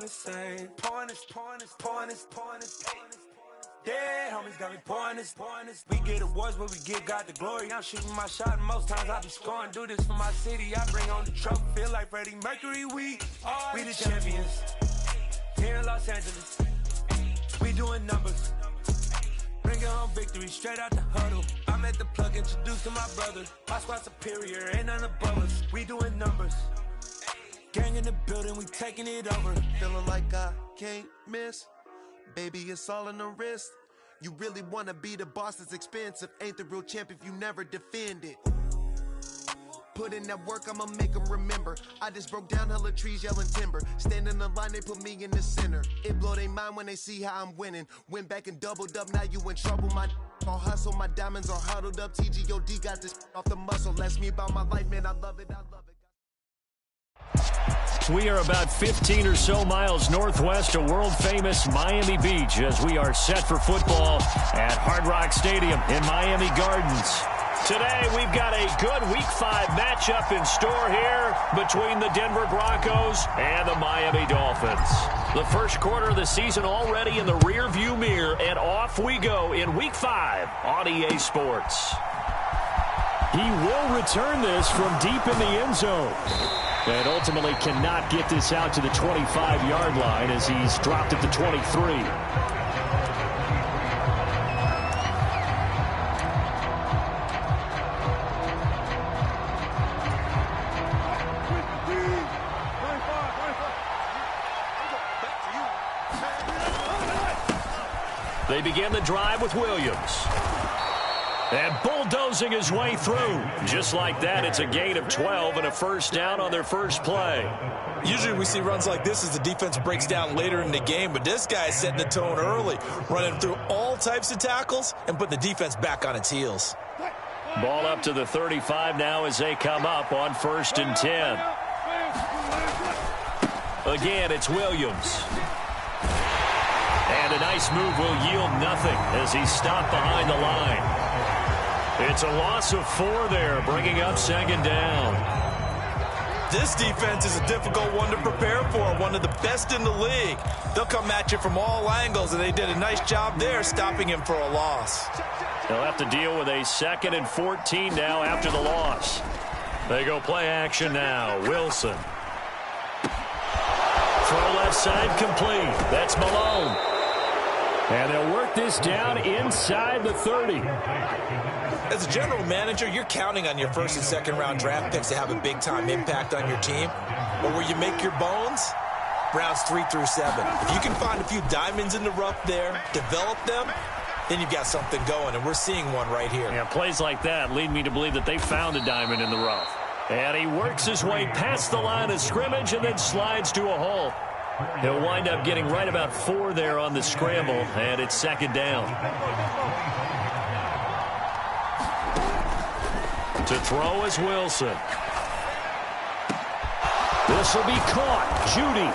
insane. Pointers. Dead homies got me pointers. We get awards, but we give God the glory. I'm shooting my shot, and most times I be scoring. Do this for my city, I bring on the trophy. Feel like Freddie Mercury, we the champions. Here in Los Angeles, we doing numbers. Bringing home victory straight out the huddle. I'm at the plug, introduced to my brother. My squad superior, ain't none above us. We doing numbers. Gang in the building, we taking it over. Feeling like I can't miss. Baby, it's all in the wrist. You really wanna be the boss, that's expensive. Ain't the real champ if you never defend it. Put in that work, I'ma make them remember. I just broke down hella trees, yelling timber. Stand in the line, they put me in the center. It blow their mind when they see how I'm winning. Went back and doubled up, now you in trouble. My all hustle, my diamonds are huddled up. TGOD got this off the muscle. Ask me about my life, man, I love it. We are about 15 or so miles northwest of world-famous Miami Beach as we are set for football at Hard Rock Stadium in Miami Gardens. Today, we've got a good Week 5 matchup in store here between the Denver Broncos and the Miami Dolphins. The first quarter of the season already in the rearview mirror, and off we go in Week 5 on EA Sports. He will return this from deep in the end zone. And ultimately cannot get this out to the 25-yard line as he's dropped at the 23. They begin the drive with Williams. And bulldozing his way through. Just like that, it's a gain of 12 and a first down on their first play. Usually we see runs like this as the defense breaks down later in the game, but this guy is setting the tone early, running through all types of tackles and putting the defense back on its heels. Ball up to the 35 now as they come up on 1st and 10. Again, it's Williams. And a nice move will yield nothing as he's stopped behind the line. It's a loss of 4 there, bringing up 2nd down. This defense is a difficult one to prepare for, one of the best in the league. They'll come at you from all angles, and they did a nice job there stopping him for a loss. They'll have to deal with a 2nd and 14 now after the loss. They go play action now. Wilson. Throw left side complete. That's Malone. And they'll work this down inside the 30. As a general manager, you're counting on your 1st and 2nd round draft picks to have a big-time impact on your team. But where you make your bones, rounds 3 through 7. If you can find a few diamonds in the rough there, develop them, then you've got something going, and we're seeing one right here. Yeah, plays like that lead me to believe that they found a diamond in the rough. And he works his way past the line of scrimmage and then slides to a hole. He'll wind up getting right about 4 there on the scramble, and it's 2nd down. To throw is Wilson. This will be caught. Judy.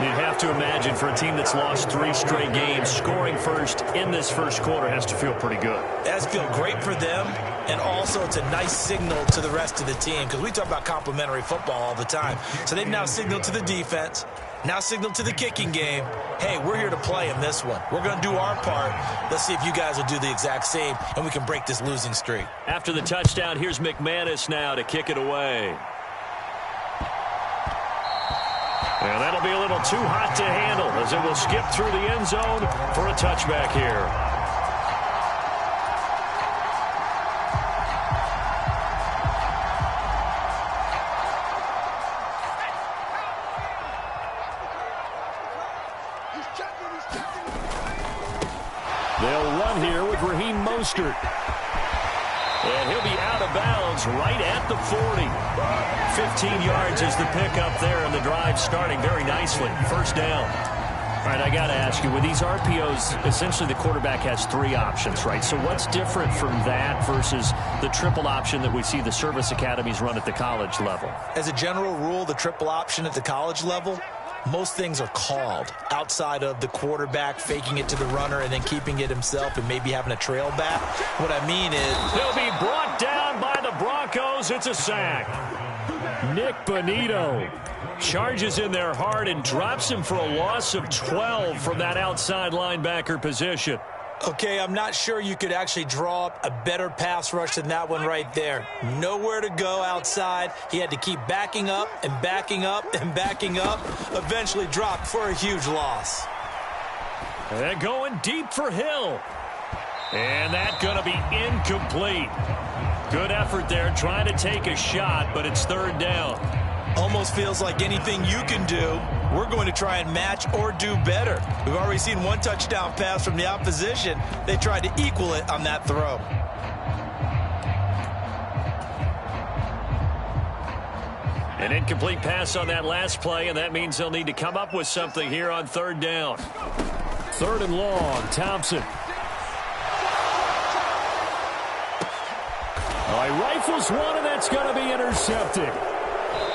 You'd have to imagine for a team that's lost 3 straight games, scoring first in this first quarter has to feel pretty good. It has to feel great for them, and also it's a nice signal to the rest of the team because we talk about complementary football all the time. So they've now signaled to the defense, now signaled to the kicking game, hey, we're here to play in this one. We're going to do our part. Let's see if you guys will do the exact same, and we can break this losing streak. After the touchdown, here's McManus now to kick it away. And that'll be a little too hot to handle as it will skip through the end zone for a touchback here. They'll run here with Raheem Mostert. And he'll be out of bounds right at the 40. 15 yards is the pickup there, and the drive starting very nicely. First down. All right, I got to ask you, with these RPOs, essentially the quarterback has 3 options, right? So what's different from that versus the triple option that we see the service academies run at the college level? As a general rule, the triple option at the college level, most things are called outside of the quarterback faking it to the runner and then keeping it himself and maybe having a trail back. What I mean is, he'll be brought down by the Broncos. It's a sack. Nick Bonito charges in there hard and drops him for a loss of 12 from that outside linebacker position. Okay, I'm not sure you could actually draw up a better pass rush than that one right there. Nowhere to go outside. He had to keep backing up and backing up and backing up. Eventually dropped for a huge loss. And going deep for Hill. And that's going to be incomplete. Good effort there trying to take a shot, but it's third down. Almost feels like anything you can do, we're going to try and match or do better. We've already seen one touchdown pass from the opposition. They tried to equal it on that throw. An incomplete pass on that last play, and that means they'll need to come up with something here on third down. Third and long, Thompson. He rifles one, and that's going to be intercepted.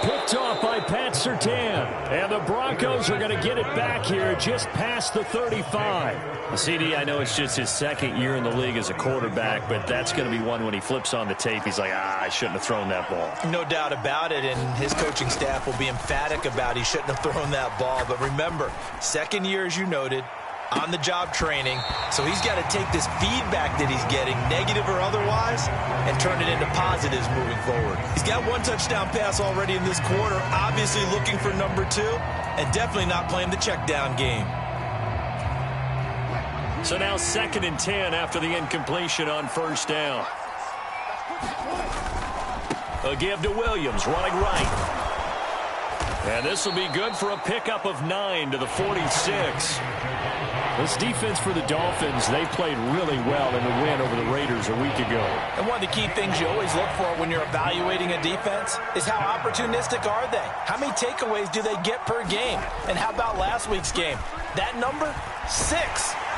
Picked off by Pat Surtain. And the Broncos are going to get it back here just past the 35. CD, I know it's just his second year in the league as a quarterback, but that's going to be one when he flips on the tape. He's like, I shouldn't have thrown that ball. No doubt about it, and his coaching staff will be emphatic about he shouldn't have thrown that ball. But remember, second year, as you noted, on-the-job training, so he's got to take this feedback that he's getting, negative or otherwise, and turn it into positives moving forward. He's got one touchdown pass already in this quarter, obviously looking for number 2, and definitely not playing the check down game. So now 2nd and 10 after the incompletion on first down. A give to Williams, running right. And this will be good for a pickup of 9 to the 46. This defense for the Dolphins, they played really well in the win over the Raiders a week ago. And one of the key things you always look for when you're evaluating a defense is how opportunistic are they? How many takeaways do they get per game? And how about last week's game? That number? 6.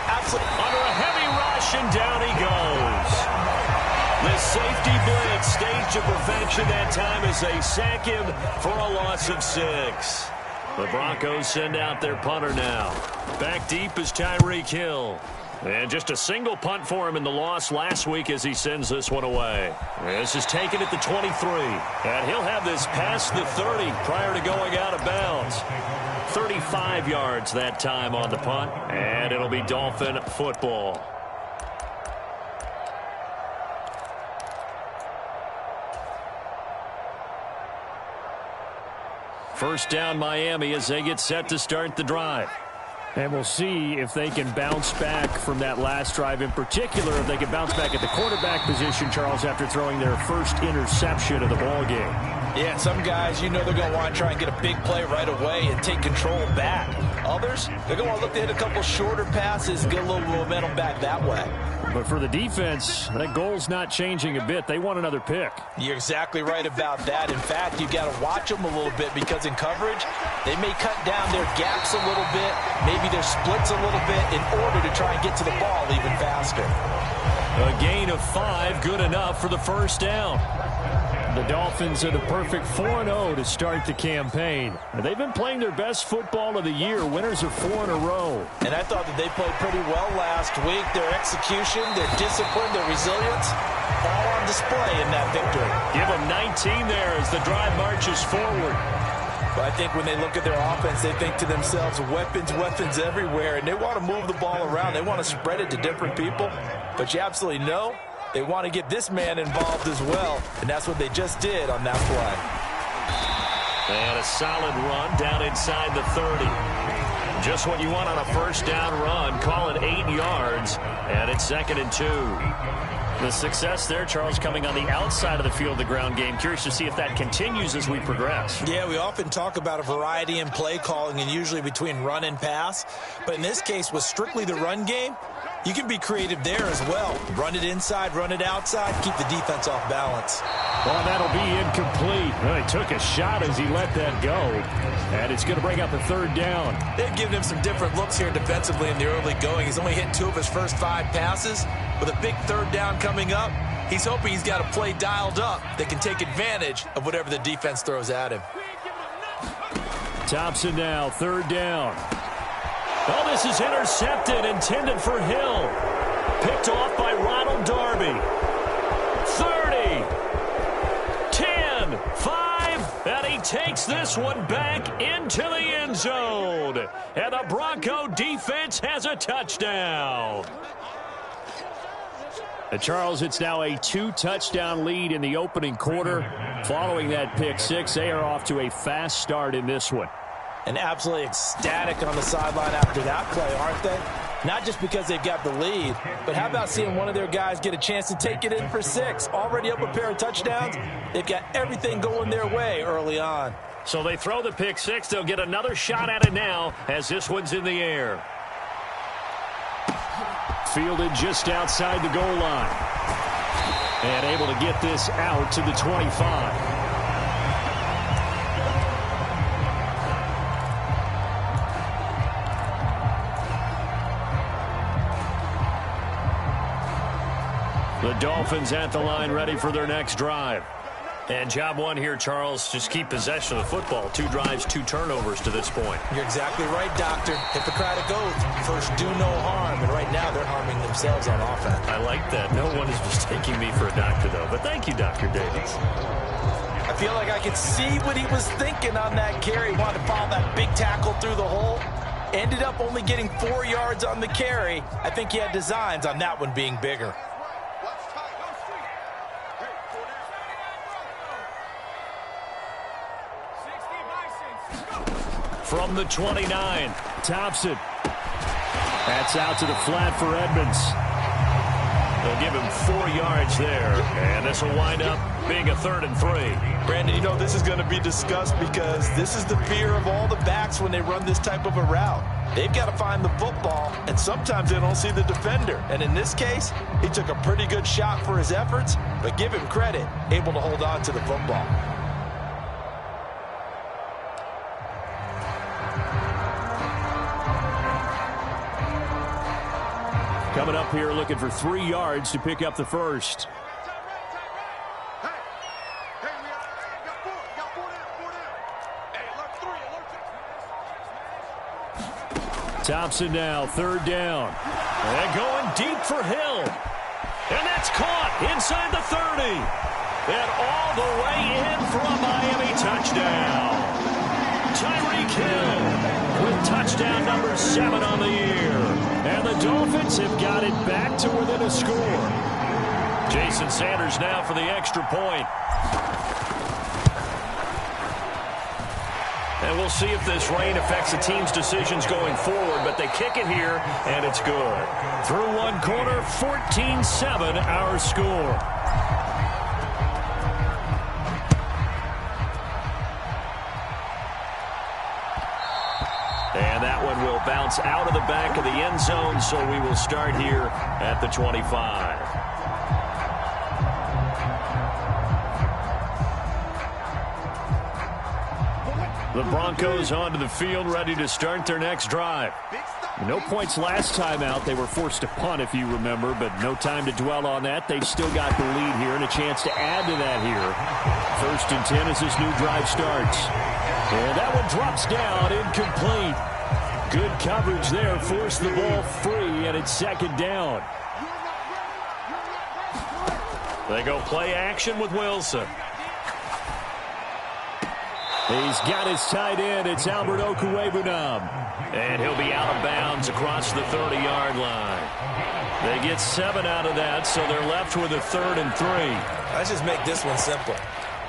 Absolutely. Under a heavy rush, and down he goes. The safety blitz staged to perfection that time as they sack him for a loss of 6. The Broncos send out their punter now. Back deep is Tyreek Hill. And just a single punt for him in the loss last week as he sends this one away. This is taken at the 23. And he'll have this past the 30 prior to going out of bounds. 35 yards that time on the punt. And it'll be Dolphin football. First down Miami as they get set to start the drive. And we'll see if they can bounce back from that last drive, in particular if they can bounce back at the quarterback position, Charles, after throwing their first interception of the ball game. Yeah, some guys, you know they're going to want to try and get a big play right away and take control back. Others, they're going to want to look to hit a couple shorter passes, get a little momentum back that way. But for the defense, that goal's not changing a bit. They want another pick. You're exactly right about that. In fact, you got to watch them a little bit because in coverage, they may cut down their gaps a little bit, maybe their splits a little bit in order to try and get to the ball even faster. A gain of 5, good enough for the first down. The Dolphins are the perfect 4-0 to start the campaign. They've been playing their best football of the year, winners of 4 in a row. And I thought that they played pretty well last week. Their execution, their discipline, their resilience, all on display in that victory. Give them 19 there as the drive marches forward. But I think when they look at their offense, they think to themselves, weapons, weapons everywhere, and they want to move the ball around. They want to spread it to different people. But you absolutely know they want to get this man involved as well, and that's what they just did on that play. And a solid run down inside the 30. Just what you want on a first down run. Call it 8 yards, and it's 2nd and 2. The success there, Charles, coming on the outside of the field, the ground game. Curious to see if that continues as we progress. Yeah, we often talk about a variety in play calling and usually between run and pass. But in this case, with strictly the run game, you can be creative there as well. Run it inside, run it outside, keep the defense off balance. Well, that'll be incomplete. Well, he took a shot as he let that go. And it's going to bring up the third down. They've given him some different looks here defensively in the early going. He's only hit 2 of his first 5 passes. With a big third down coming up, he's hoping he's got a play dialed up that can take advantage of whatever the defense throws at him. Thompson now, third down. Oh, this is intercepted, intended for Hill. Picked off by Ronald Darby. 30, 10, 5, and takes this one back into the end zone. And the Bronco defense has a touchdown. Charles, it's now a 2-touchdown lead in the opening quarter. Following that pick six, they are off to a fast start in this one. And absolutely ecstatic on the sideline after that play, aren't they? Not just because they've got the lead, but how about seeing one of their guys get a chance to take it in for 6? Already up a pair of touchdowns. They've got everything going their way early on. So they throw the pick six. They'll get another shot at it now as this one's in the air. Fielded just outside the goal line. And able to get this out to the 25. The Dolphins at the line, ready for their next drive. And job one here, Charles, just keep possession of the football. 2 drives, 2 turnovers to this point. You're exactly right, Doctor. Hippocratic oath. First, do no harm. And right now, they're harming themselves on offense. I like that. No one is mistaking me for a doctor, though. But thank you, Dr. Davis. I feel like I could see what he was thinking on that carry. Wanted to follow that big tackle through the hole. Ended up only getting 4 yards on the carry. I think he had designs on that one being bigger. From the 29, Thompson. That's out to the flat for Edmonds. They'll give him 4 yards there, and this will wind up being a 3rd and 3. Brandon, you know this is going to be discussed because this is the fear of all the backs when they run this type of a route. They've got to find the football, and sometimes they don't see the defender. And in this case, he took a pretty good shot for his efforts, but give him credit, able to hold on to the football. Coming up here looking for 3 yards to pick up the first. Thompson now, 3rd down. And going deep for Hill. And that's caught inside the 30. And all the way in for a Miami touchdown. Tyreek Hill with touchdown number 7 on the year. And the Dolphins have got it back to within a score. Jason Sanders now for the extra point. And we'll see if this rain affects the team's decisions going forward, but they kick it here, and it's good. Through one quarter, 14-7 our score. And that one will bounce out of the back of the end zone, so we will start here at the 25. The Broncos onto the field, ready to start their next drive. No points last time out. They were forced to punt, if you remember, but no time to dwell on that. They've still got the lead here and a chance to add to that here. 1st and 10 as this new drive starts. And that one drops down, incomplete. Good coverage there, forced the ball free, and it's 2nd down. They go play action with Wilson. He's got his tight end. It's Albert Okwuegbunam. And he'll be out of bounds across the 30-yard line. They get 7 out of that, so they're left with a 3rd and 3. Let's just make this one simple.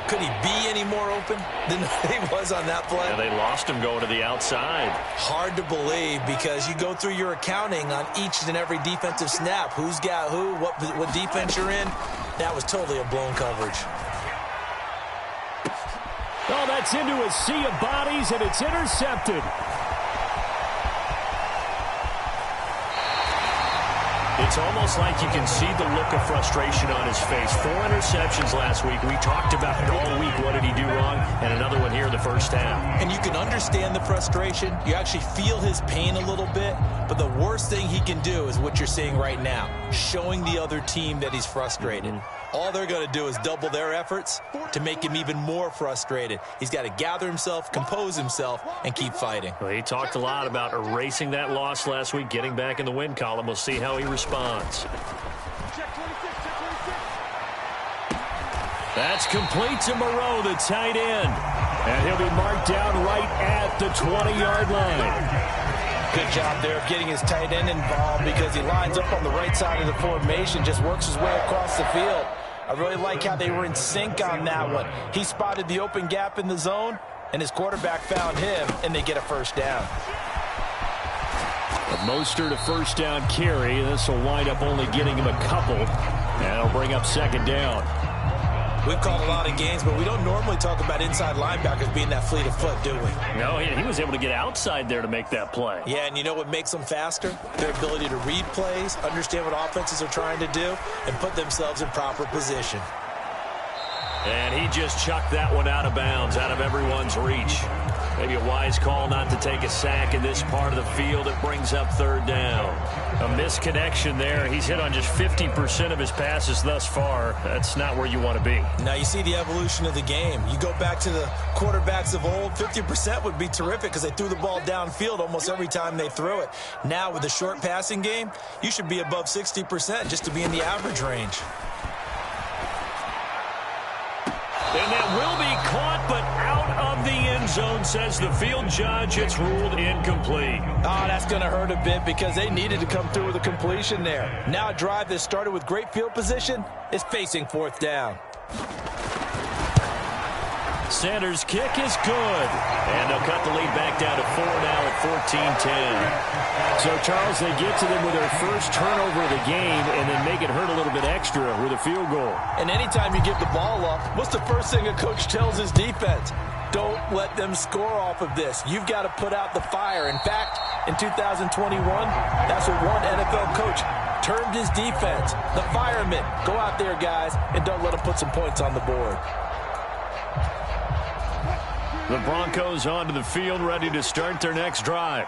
Could he be any more open than he was on that play? Yeah, they lost him going to the outside. Hard to believe because you go through your accounting on each and every defensive snap. Who's got who, what defense you're in. That was totally a blown coverage. Oh, that's into a sea of bodies, and it's intercepted. It's almost like you can see the look of frustration on his face. 4 interceptions last week. We talked about it all week. What did he do wrong? And another one here in the first half. And you can understand the frustration. You actually feel his pain a little bit. But the worst thing he can do is what you're seeing right now, showing the other team that he's frustrated. All they're going to do is double their efforts to make him even more frustrated. He's got to gather himself, compose himself, and keep fighting. Well, he talked a lot about erasing that loss last week, getting back in the win column. We'll see how he responds. That's complete to Moreau, the tight end. And he'll be marked down right at the 20-yard line. Good job there of getting his tight end involved because he lines up on the right side of the formation, just works his way across the field. I really like how they were in sync on that one. He spotted the open gap in the zone, and his quarterback found him, and they get a first down. Mostert a first down carry. This will wind up only getting him a couple, and it'll bring up second down. We've called a lot of games, but we don't normally talk about inside linebackers being that fleet of foot, do we? No, he was able to get outside there to make that play. Yeah, and you know what makes them faster? Their ability to read plays, understand what offenses are trying to do, and put themselves in proper position. And he just chucked that one out of bounds, out of everyone's reach. Maybe a wise call not to take a sack in this part of the field. It brings up third down. A misconnection there. He's hit on just 50% of his passes thus far. That's not where you want to be. Now you see the evolution of the game. You go back to the quarterbacks of old, 50% would be terrific because they threw the ball downfield almost every time they threw it. Now with the short passing game, you should be above 60% just to be in the average range. And that will be caught, but out of the end zone, says the field judge. It's ruled incomplete. Oh, that's going to hurt a bit because they needed to come through with a completion there. Now a drive that started with great field position is facing fourth down. Sanders' kick is good. And they'll cut the lead back down to 4 now at 14-10. So, Charles, they get to them with their first turnover of the game and then make it hurt a little bit extra with a field goal. And anytime you give the ball up, what's the first thing a coach tells his defense? Don't let them score off of this. You've got to put out the fire. In fact, in 2021, that's what one NFL coach termed his defense. The firemen. Go out there, guys, and don't let them put some points on the board. The Broncos onto the field, ready to start their next drive.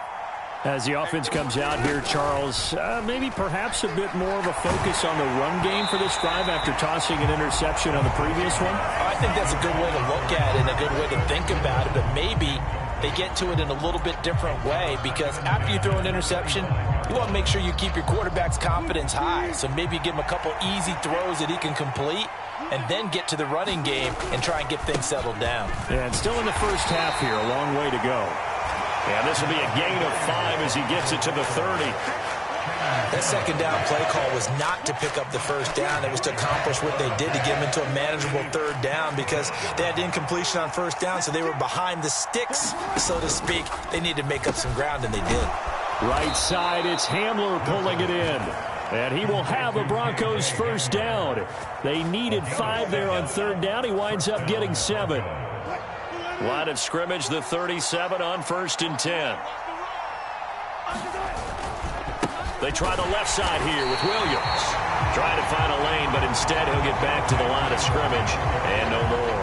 As the offense comes out here, Charles, maybe perhaps a bit more of a focus on the run game for this drive after tossing an interception on the previous one? I think that's a good way to look at it and a good way to think about it, but maybe they get to it in a little bit different way because after you throw an interception, you want to make sure you keep your quarterback's confidence high. So maybe give him a couple easy throws that he can complete and then get to the running game and try and get things settled down. Yeah, and still in the first half here, a long way to go. And this will be a gain of 5 as he gets it to the 30. That second down play call was not to pick up the first down. It was to accomplish what they did to get them into a manageable third down because they had incompletion on first down, so they were behind the sticks, so to speak. They needed to make up some ground, and they did. Right side, it's Hamler pulling it in. And he will have a Broncos first down. They needed 5 there on third down. He winds up getting 7. Line of scrimmage, the 37 on 1st and 10. They try the left side here with Williams. Trying to find a lane, but instead he'll get back to the line of scrimmage. And no more.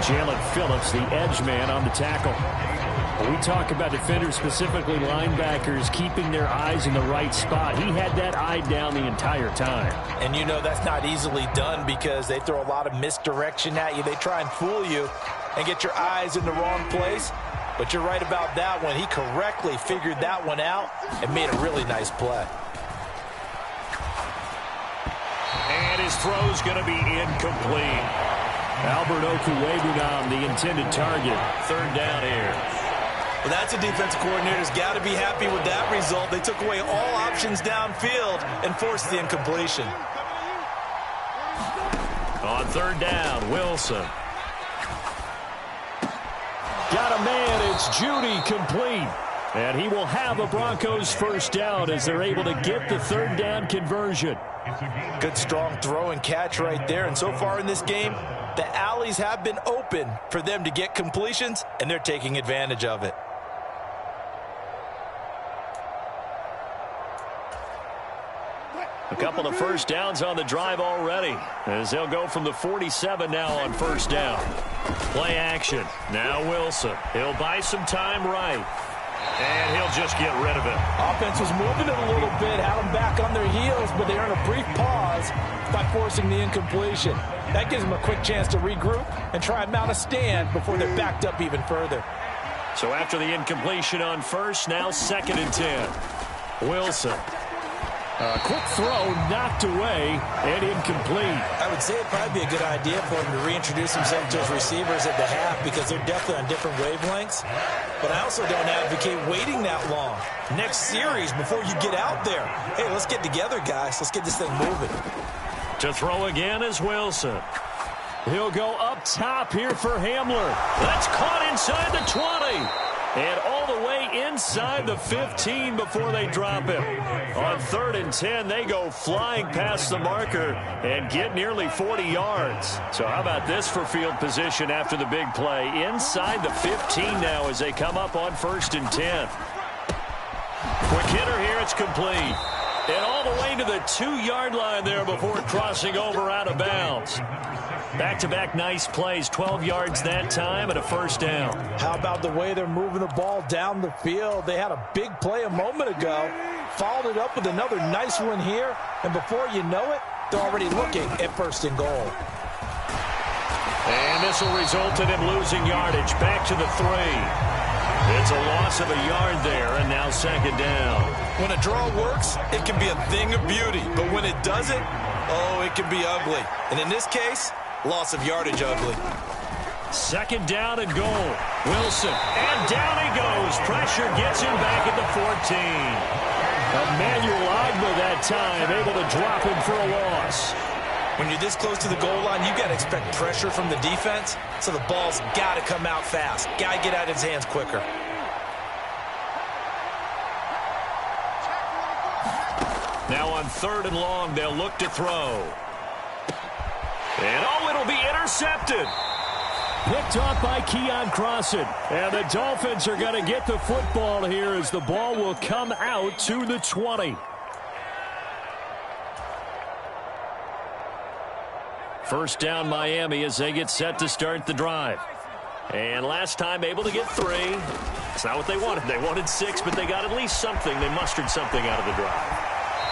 Jalen Phillips, the edge man on the tackle. We talk about defenders, specifically linebackers, keeping their eyes in the right spot. He had that eye down the entire time. And you know that's not easily done because they throw a lot of misdirection at you. They try and fool you and get your eyes in the wrong place. But you're right about that one. He correctly figured that one out and made a really nice play. And his throw's going to be incomplete. Albert Okwuegbunam, the intended target. Third down here. Well, that's a defensive coordinator's got to be happy with that result. They took away all options downfield and forced the incompletion. On third down, Wilson. Got a man, it's Judy, complete. And he will have a Broncos first down as they're able to get the third down conversion. Good strong throw and catch right there. And so far in this game, the alleys have been open for them to get completions, and they're taking advantage of it. A couple of first downs on the drive already as they'll go from the 47 now on first down. Play action. Now Wilson. He'll buy some time right. And he'll just get rid of it. Offense was moving it a little bit, had them back on their heels, but they earn a brief pause by forcing the incompletion. That gives them a quick chance to regroup and try and mount a stand before they're backed up even further. So after the incompletion on first, now 2nd and 10. Wilson. Quick throw knocked away and incomplete. I would say it'd probably be a good idea for him to reintroduce himself to his receivers at the half because they're definitely on different wavelengths. But I also don't advocate waiting that long. Next series, before you get out there, hey, let's get together, guys. Let's get this thing moving. To throw again is Wilson. He'll go up top here for Hamler. That's caught inside the 20. And all the way inside the 15 before they drop him. On 3rd and 10, they go flying past the marker and get nearly 40 yards. So how about this for field position after the big play? Inside the 15 now as they come up on 1st and 10. Quick hitter here, it's complete. And all the way to the 2-yard line there before crossing over out of bounds. Back-to-back nice plays, 12 yards that time and a first down. How about the way they're moving the ball down the field? They had a big play a moment ago, followed it up with another nice one here, and before you know it, they're already looking at 1st and goal. And this will result in him losing yardage. Back to the 3. It's a loss of a yard there, and now 2nd down. When a draw works, it can be a thing of beauty, but when it doesn't, oh, it can be ugly. And in this case, loss of yardage ugly. 2nd down and goal. Wilson, and down he goes. Pressure gets him back at the 14. Emmanuel Agba that time, able to drop him for a loss. When you're this close to the goal line, you got to expect pressure from the defense, so the ball's got to come out fast. Got to get out of his hands quicker. Now on 3rd and long, they'll look to throw. And oh, it'll be intercepted. Picked off by Keon Crossan. And the Dolphins are going to get the football here as the ball will come out to the 20. First down Miami as they get set to start the drive. And last time able to get 3. It's not what they wanted. They wanted 6, but they got at least something. They mustered something out of the drive.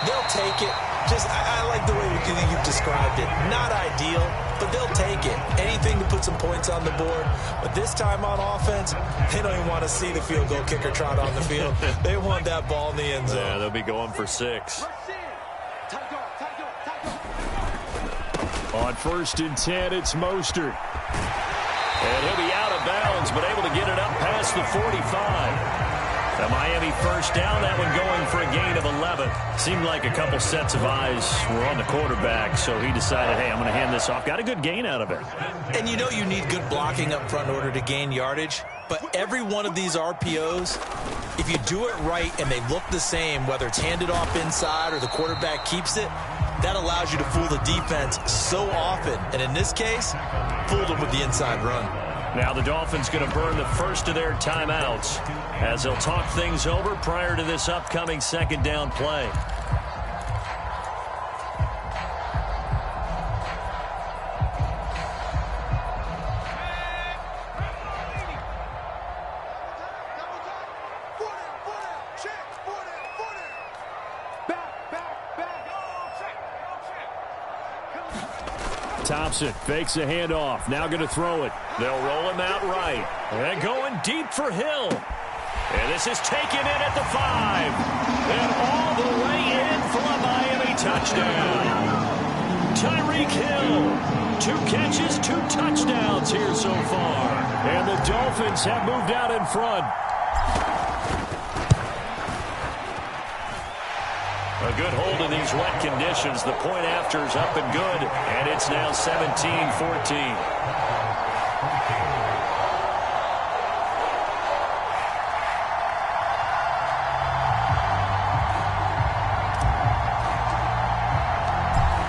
They'll take it. I like the way you've described it. Not ideal, but they'll take it. Anything to put some points on the board. But this time on offense, they don't even want to see the field goal kicker trot on the field. They want that ball in the end zone. Yeah, they'll be going for 6. On 1st and 10, it's Mostert. And he'll be out of bounds, but able to get it up past the 45. The Miami first down, that one going for a gain of 11. Seemed like a couple sets of eyes were on the quarterback, so he decided, hey, I'm going to hand this off. Got a good gain out of it. And you know you need good blocking up front in order to gain yardage, but every one of these RPOs, if you do it right and they look the same, whether it's handed off inside or the quarterback keeps it, that allows you to fool the defense so often. And in this case, fooled them with the inside run. Now the Dolphins going to burn the first of their timeouts as they'll talk things over prior to this upcoming 2nd down play. Thompson fakes a handoff. Now going to throw it. They'll roll him out right. And going deep for Hill. And this is taken in at the 5. And all the way in for a Miami touchdown. Tyreek Hill. 2 catches, 2 touchdowns here so far. And the Dolphins have moved out in front. A good hold in these wet conditions. The point after is up and good. And it's now 17-14.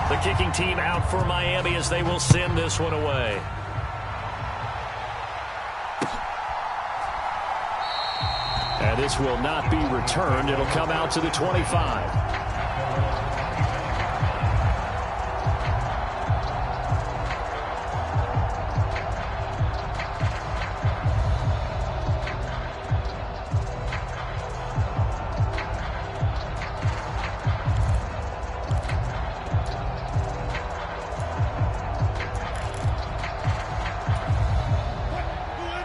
The kicking team out for Miami as they will send this one away. And this will not be returned. It'll come out to the 25.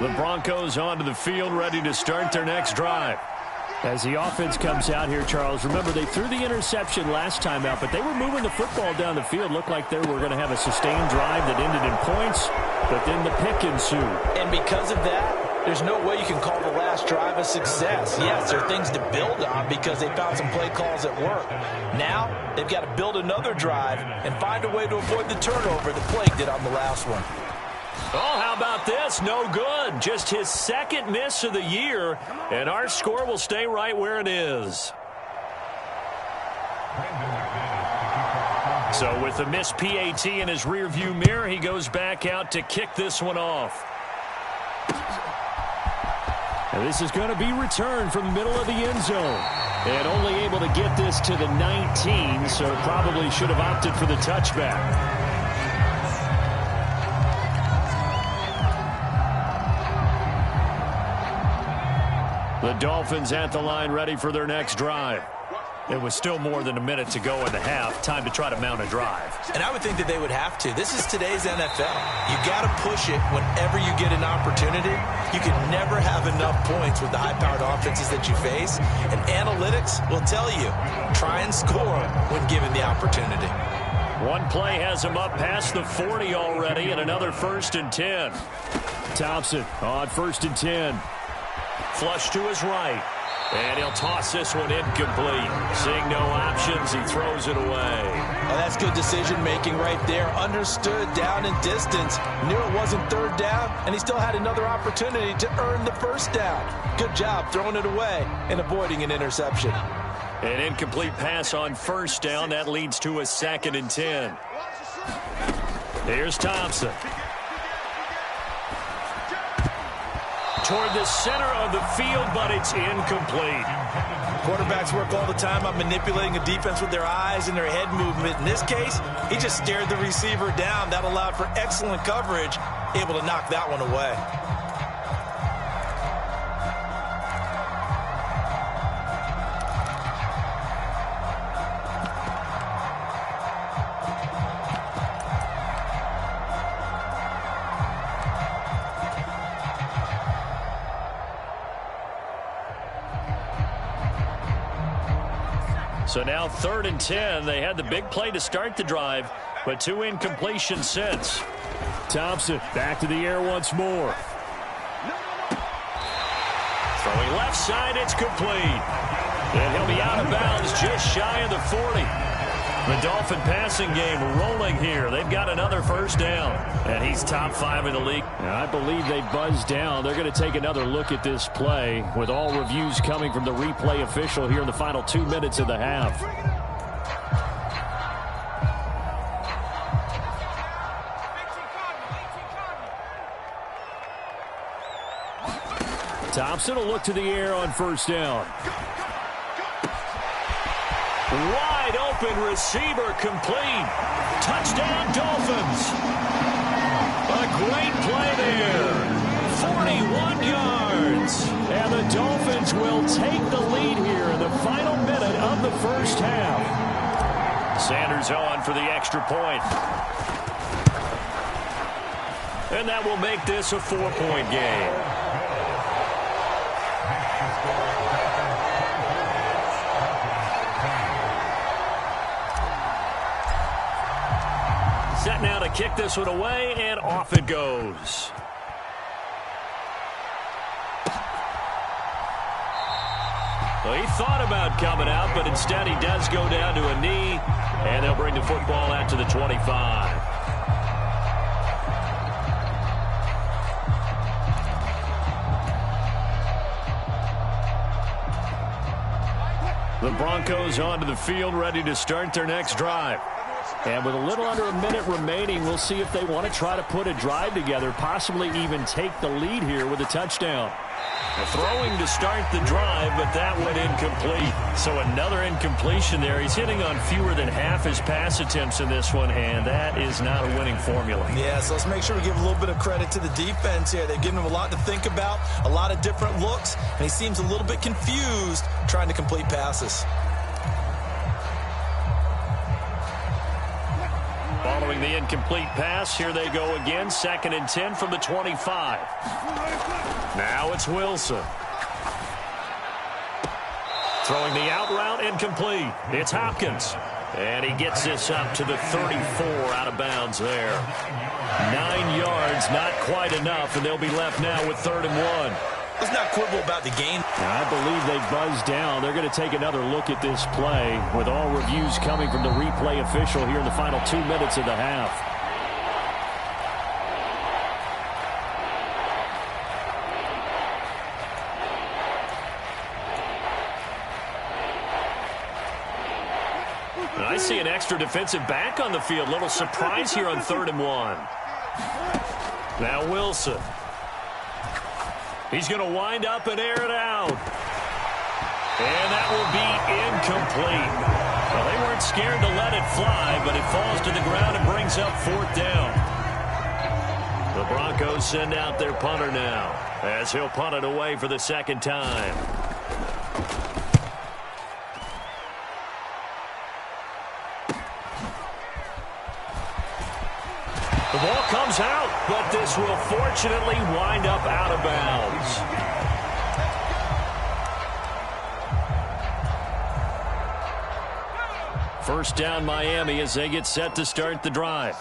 The Broncos onto the field, ready to start their next drive. As the offense comes out here, Charles, remember they threw the interception last time out, but they were moving the football down the field. Looked like they were going to have a sustained drive that ended in points, but then the pick ensued. And because of that, there's no way you can call the last drive a success. Yes, there are things to build on because they found some play calls at work. Now, they've got to build another drive and find a way to avoid the turnover the Plague did on the last one. Oh, how about this? No good. Just his second miss of the year, and our score will stay right where it is. So with the missed PAT in his rearview mirror, he goes back out to kick this one off. And this is going to be returned from the middle of the end zone. And only able to get this to the 19, so probably should have opted for the touchback. The Dolphins at the line ready for their next drive. It was still more than a minute to go in the half. Time to try to mount a drive. And I would think that they would have to. This is today's NFL. You got to push it whenever you get an opportunity. You can never have enough points with the high-powered offenses that you face. And analytics will tell you, try and score when given the opportunity. One play has him up past the 40 already, and another 1st and 10. Thompson on 1st and 10. Flush to his right. And he'll toss this one incomplete. Seeing no options, he throws it away. Oh, that's good decision-making right there. Understood down and distance. Knew it wasn't third down, and he still had another opportunity to earn the first down. Good job throwing it away and avoiding an interception. An incomplete pass on 1st down. That leads to a 2nd and 10. Here's Thompson. Toward the center of the field, but it's incomplete. Quarterbacks work all the time on manipulating a defense with their eyes and their head movement. In this case, he just stared the receiver down. That allowed for excellent coverage, able to knock that one away. So now 3rd and 10. They had the big play to start the drive, but 2 incompletions since. Thompson back to the air once more. Throwing left side, it's complete. And he'll be out of bounds just shy of the 40. The Dolphin passing game rolling here. They've got another 1st down. And he's top 5 in the league. And I believe they buzzed down. They're going to take another look at this play with all reviews coming from the replay official here in the final 2 minutes of the half. Thompson will look to the air on 1st down. Wide open receiver complete. Touchdown Dolphins. A great play there. 41 yards. And the Dolphins will take the lead here in the final minute of the 1st half. Sanders on for the extra point. And that will make this a 4-point game. Set now to kick this one away, and off it goes. Well, he thought about coming out, but instead he does go down to a knee, and they'll bring the football out to the 25. The Broncos onto the field, ready to start their next drive. And with a little under a minute remaining, we'll see if they want to try to put a drive together, possibly even take the lead here with a touchdown. Throwing to start the drive, but that went incomplete. So another incompletion there. He's hitting on fewer than half his pass attempts in this one, and that is not a winning formula. Yeah, so let's make sure we give a little bit of credit to the defense here. They've given him a lot to think about, a lot of different looks, and he seems a little bit confused trying to complete passes. Following the incomplete pass, here they go again. 2nd and 10 from the 25. Now it's Wilson. Throwing the out route incomplete. It's Hopkins. And he gets this up to the 34 out of bounds there. 9 yards, not quite enough, and they'll be left now with 3rd and 1. Let's not quibble about the game. I believe they buzzed down. They're going to take another look at this play with all reviews coming from the replay official here in the final 2 minutes of the half. I see an extra defensive back on the field. Little surprise here on 3rd and 1. Now Wilson. He's going to wind up and air it out. And that will be incomplete. Well, they weren't scared to let it fly, but it falls to the ground and brings up 4th down. The Broncos send out their punter now as he'll punt it away for the 2nd time. The ball comes out, but this will fortunately wind up out of bounds. First down Miami as they get set to start the drive.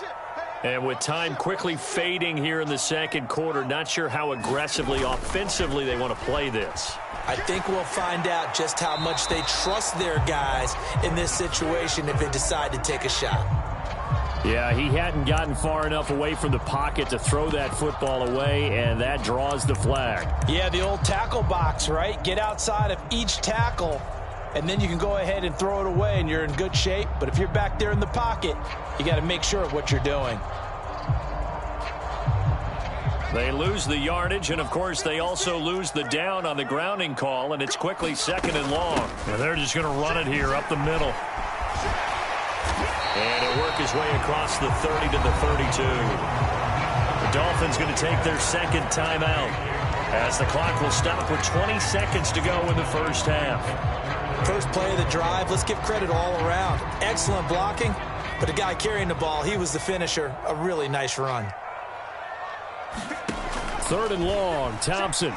And with time quickly fading here in the 2nd quarter, not sure how aggressively, offensively they want to play this. I think we'll find out just how much they trust their guys in this situation if they decide to take a shot. Yeah, he hadn't gotten far enough away from the pocket to throw that football away, and that draws the flag. Yeah, the old tackle box, right? Get outside of each tackle, and then you can go ahead and throw it away, and you're in good shape. But if you're back there in the pocket, you got to make sure of what you're doing. They lose the yardage, and, of course, they also lose the down on the grounding call, and it's quickly 2nd and long. And they're just going to run it here up the middle. And it'll work his way across the 30 to the 32. The Dolphins going to take their 2nd timeout as the clock will stop with 20 seconds to go in the 1st half. First play of the drive, let's give credit all around. Excellent blocking, but the guy carrying the ball, he was the finisher. A really nice run. 3rd and long, Thompson.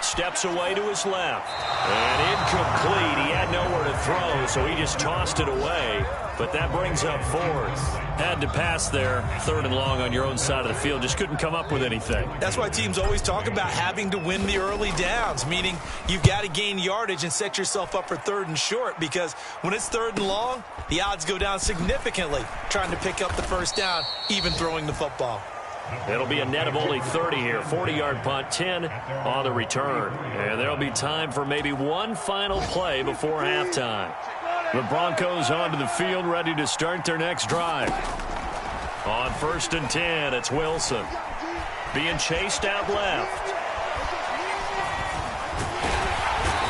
Steps away to his left. And incomplete. He had nowhere to throw, so he just tossed it away. But that brings up 4th. Had to pass there. 3rd and long on your own side of the field. Just couldn't come up with anything. That's why teams always talk about having to win the early downs, meaning you've got to gain yardage and set yourself up for 3rd and short, because when it's 3rd and long, the odds go down significantly trying to pick up the 1st down, even throwing the football. It'll be a net of only 30 here. 40-yard punt, 10 on the return. And there'll be time for maybe one final play before halftime. The Broncos onto the field, ready to start their next drive. On 1st and 10, it's Wilson. Being chased out left.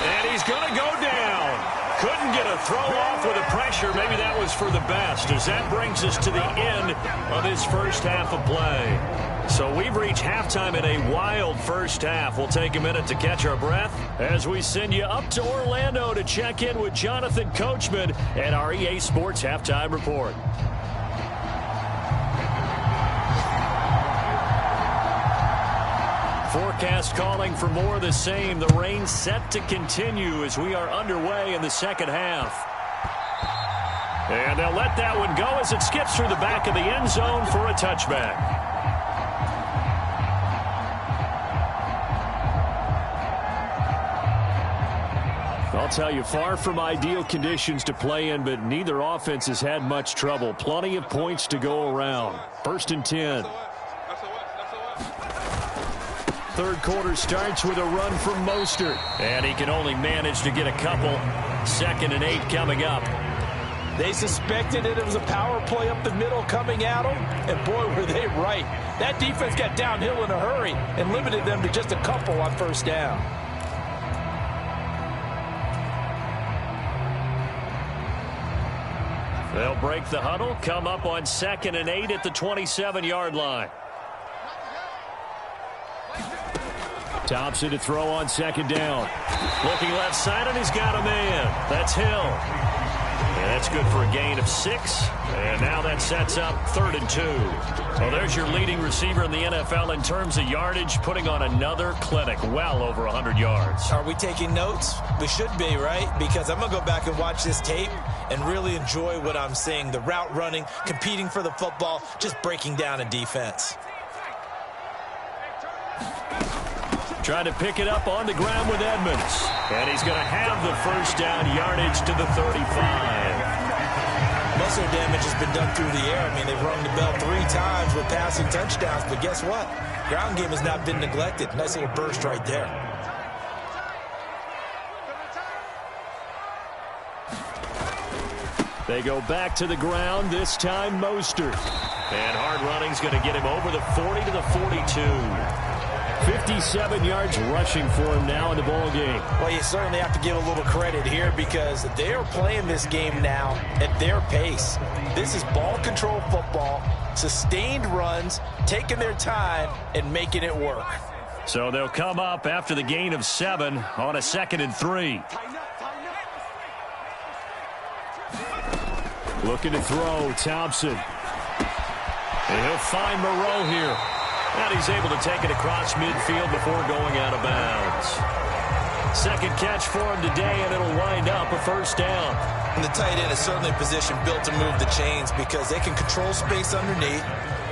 And he's going to go down. Couldn't get a throw off with the pressure. Maybe that was for the best, as that brings us to the end of this 1st half of play. So we've reached halftime in a wild 1st half. We'll take a minute to catch our breath as we send you up to Orlando to check in with Jonathan Coachman and our EA Sports Halftime Report. Forecast calling for more of the same. The rain set to continue as we are underway in the 2nd half. And they'll let that one go as it skips through the back of the end zone for a touchback. I'll tell you, far from ideal conditions to play in, but neither offense has had much trouble. Plenty of points to go around. 1st and 10. 3rd quarter starts with a run from Mostert. And he can only manage to get a couple. 2nd and 8 coming up. They suspected it was a power play up the middle coming at them, and boy, were they right. That defense got downhill in a hurry and limited them to just a couple on 1st down. They'll break the huddle, come up on 2nd and 8 at the 27-yard line. Thompson to throw on 2nd down. Looking left side, and he's got a man. That's Hill. And that's good for a gain of 6. And now that sets up 3rd and 2. Well, there's your leading receiver in the NFL in terms of yardage, putting on another clinic, well over 100 yards. Are we taking notes? We should be, right? Because I'm going to go back and watch this tape and really enjoy what I'm seeing. The route running, competing for the football, just breaking down a defense. Trying to pick it up on the ground with Edmonds. And he's going to have the first down, yardage to the 35. Most of their damage has been done through the air. I mean, they've rung the bell 3 times with passing touchdowns, but guess what? Ground game has not been neglected. Nice little burst right there. They go back to the ground, this time Mostert. And hard running's going to get him over the 40 to the 42. 57 yards rushing for him now in the ball game. Well, you certainly have to give a little credit here because they are playing this game now at their pace. This is ball control football, sustained runs, taking their time and making it work. So they'll come up after the gain of 7 on a 2nd and 3. Looking to throw, Thompson. And he'll find Moreau here. And he's able to take it across midfield before going out of bounds. Second catch for him today, and it'll wind up a first down. And the tight end is certainly a position built to move the chains because they can control space underneath.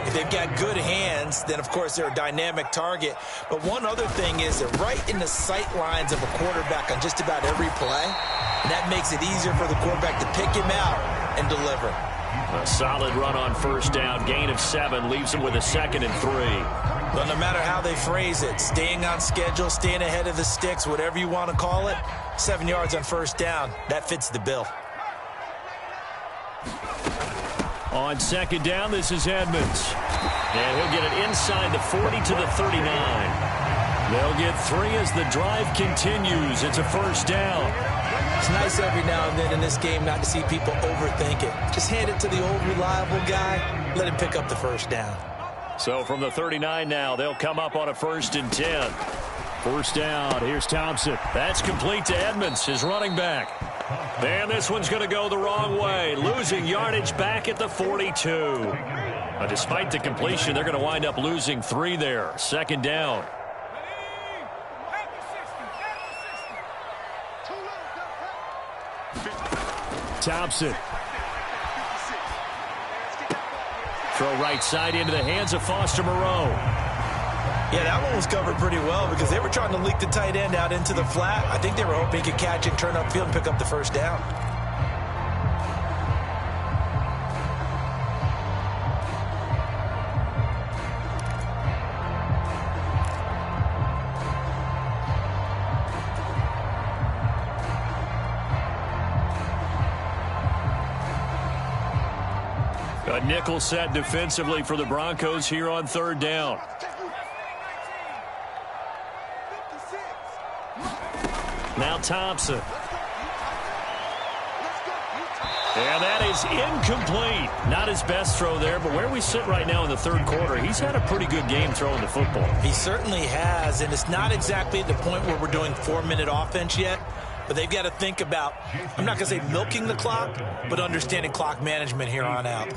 If they've got good hands, then, of course, they're a dynamic target. But one other thing is they're right in the sight lines of a quarterback on just about every play. And that makes it easier for the quarterback to pick him out and deliver. A solid run on first down. Gain of 7 leaves him with a 2nd and 3. But no matter how they phrase it, staying on schedule, staying ahead of the sticks, whatever you want to call it, 7 yards on first down, that fits the bill. On 2nd down, this is Edmonds. And he'll get it inside the 40 to the 39. They'll get 3 as the drive continues. It's a first down. It's nice every now and then in this game not to see people overthink it. Just hand it to the old reliable guy. Let him pick up the first down. So from the 39 now, they'll come up on a 1st and 10. First down, here's Thompson. That's complete to Edmonds, his running back. And this one's going to go the wrong way, losing yardage back at the 42. Despite the completion, they're going to wind up losing 3 there. 2nd down. Thompson. Throw right side into the hands of Foster Moreau. Yeah, that one was covered pretty well because they were trying to leak the tight end out into the flat. I think they were hoping he could catch it, turn upfield, and pick up the first down. A nickel set defensively for the Broncos here on 3rd down. Now Thompson. And that is incomplete. Not his best throw there, but where we sit right now in the 3rd quarter, he's had a pretty good game throwing the football. He certainly has, and it's not exactly at the point where we're doing 4-minute offense yet. But they've got to think about, I'm not going to say milking the clock, but understanding clock management here on out.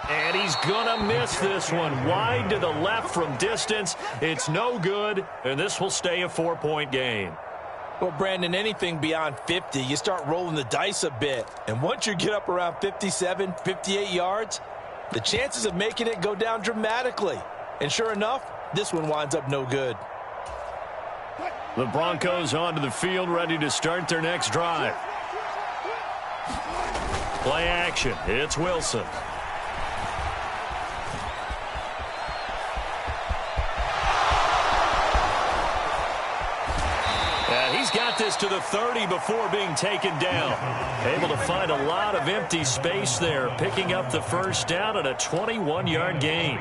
And he's going to miss this one. Wide to the left from distance. It's no good, and this will stay a 4-point game. Well, Brandon, anything beyond 50, you start rolling the dice a bit. And once you get up around 57, 58 yards, the chances of making it go down dramatically. And sure enough, this one winds up no good. The Broncos onto the field, ready to start their next drive. Play action. It's Wilson. And he's got this to the 30 before being taken down. Able to find a lot of empty space there, picking up the first down at a 21-yard gain.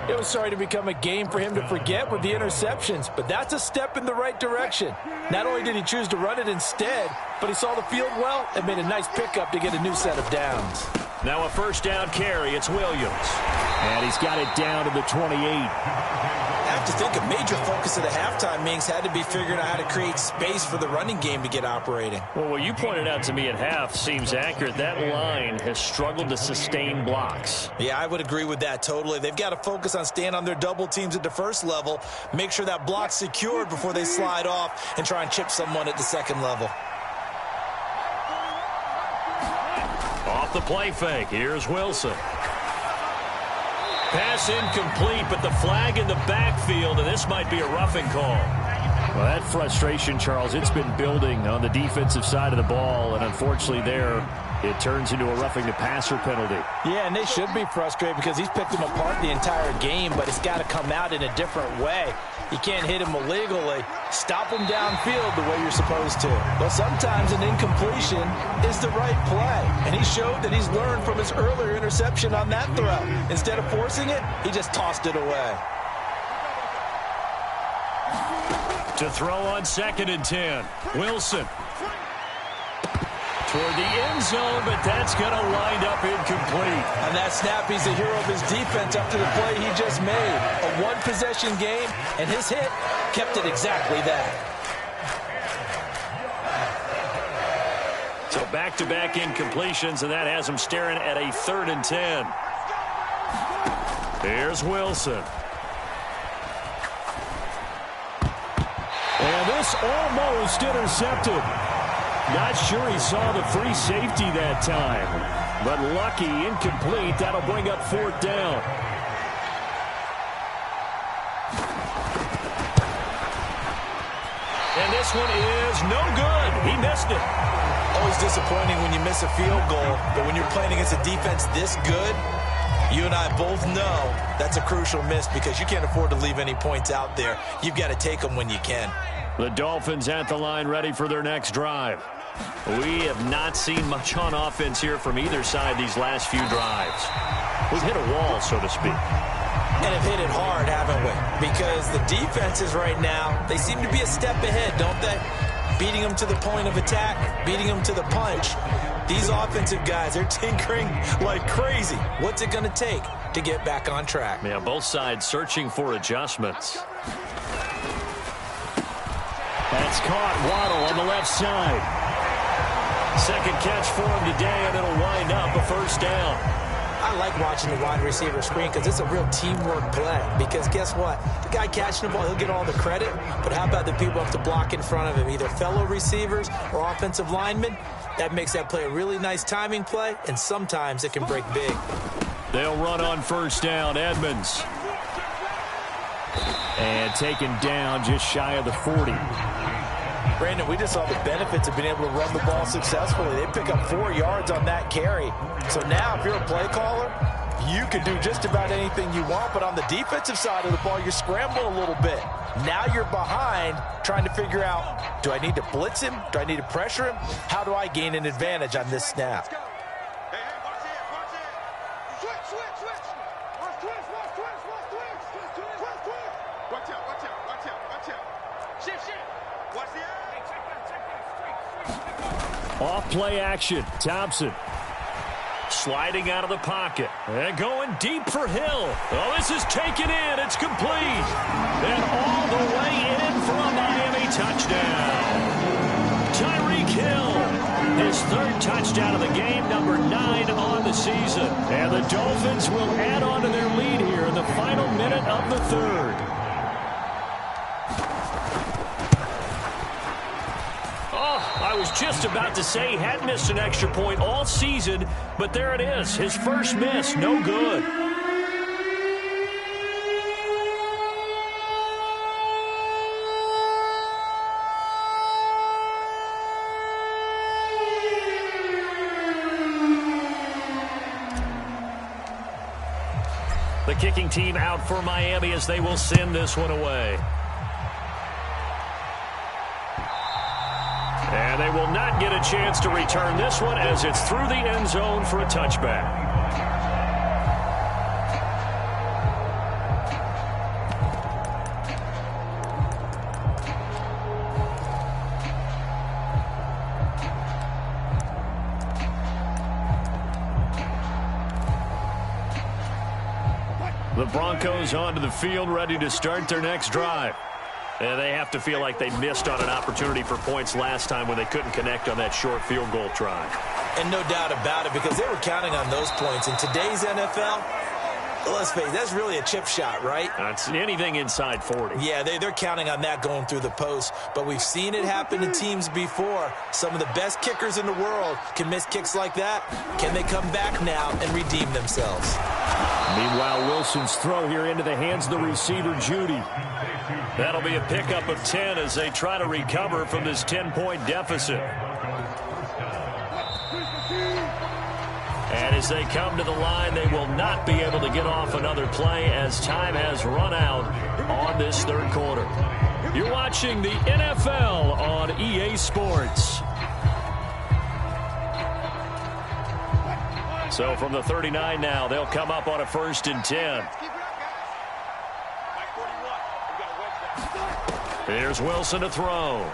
It was starting to become a game for him to forget with the interceptions, but that's a step in the right direction. Not only did he choose to run it instead, but he saw the field well and made a nice pickup to get a new set of downs. Now a first down carry. It's Williams. And he's got it down to the 28. I have to think a major focus of the halftime meetings had to be figuring out how to create space for the running game to get operating. Well, what you pointed out to me at half seems accurate. That line has struggled to sustain blocks. Yeah, I would agree with that totally. They've got to focus on staying on their double teams at the first level, make sure that block's secured before they slide off and try and chip someone at the second level. Off the play fake, here's Wilson. Pass incomplete, but the flag in the backfield, and this might be a roughing call. Well, that frustration, Charles, it's been building on the defensive side of the ball, and unfortunately there, it turns into a roughing the passer penalty. Yeah, and they should be frustrated because he's picked them apart the entire game, but it's got to come out in a different way. You can't hit him illegally. Stop him downfield the way you're supposed to. But sometimes an incompletion is the right play, and he showed that he's learned from his earlier interception on that throw. Instead of forcing it, he just tossed it away. To throw on 2nd and 10, Wilson. Toward the end zone, but that's going to wind up incomplete. On that snap, he's the hero of his defense after the play he just made. A one-possession game, and his hit kept it exactly that. So back-to-back incompletions, and that has him staring at a 3rd and 10. Here's Wilson. And this almost intercepted. Not sure he saw the free safety that time. But lucky, incomplete. That'll bring up 4th down. And this one is no good. He missed it. Always disappointing when you miss a field goal, but when you're playing against a defense this good, you and I both know that's a crucial miss because you can't afford to leave any points out there. You've got to take them when you can. The Dolphins at the line ready for their next drive. We have not seen much on offense here from either side these last few drives. We've hit a wall, so to speak. And have hit it hard, haven't we? Because the defenses right now, they seem to be a step ahead, don't they? Beating them to the point of attack, beating them to the punch. These offensive guys, they're tinkering like crazy. What's it going to take to get back on track? Yeah, both sides searching for adjustments. That's caught. Waddle on the left side. Second catch for him today, and it'll wind up a 1st down. I like watching the wide receiver screen because it's a real teamwork play. Because guess what? The guy catching the ball, he'll get all the credit. But how about the people have to block in front of him, either fellow receivers or offensive linemen? That makes that play a really nice timing play, and sometimes it can break big. They'll run on 1st down. Edmonds. And taken down just shy of the 40. Brandon, we just saw the benefits of being able to run the ball successfully. They pick up 4 yards on that carry. So now, if you're a play caller, you can do just about anything you want. But on the defensive side of the ball, you're scrambling a little bit. Now you're behind, trying to figure out, do I need to blitz him? Do I need to pressure him? How do I gain an advantage on this snap? Off play action. Thompson. Sliding out of the pocket. And going deep for Hill. Oh, this is taken in. It's complete. And all the way in for a Miami touchdown. Tyreek Hill. His 3rd touchdown of the game, number 9 on the season. And the Dolphins will add on to their lead here in the final minute of the 3rd. I was just about to say he hadn't missed an extra point all season, but there it is. His first miss, no good. The kicking team out for Miami as they will send this one away. And they will not get a chance to return this one as it's through the end zone for a touchback. Broncos onto the field, ready to start their next drive. And they have to feel like they missed on an opportunity for points last time when they couldn't connect on that short field goal try. And no doubt about it, because they were counting on those points. In today's NFL, let's face it, that's really a chip shot, right? That's anything inside 40. Yeah, they're counting on that going through the post. But we've seen it happen to teams before. Some of the best kickers in the world can miss kicks like that. Can they come back now and redeem themselves? Meanwhile, Wilson's throw here into the hands of the receiver, Judy. That'll be a pickup of 10 as they try to recover from this 10-point deficit. And as they come to the line, they will not be able to get off another play as time has run out on this third quarter. You're watching the NFL on EA Sports. So from the 39 now, they'll come up on a 1st and 10. Here's Wilson to throw.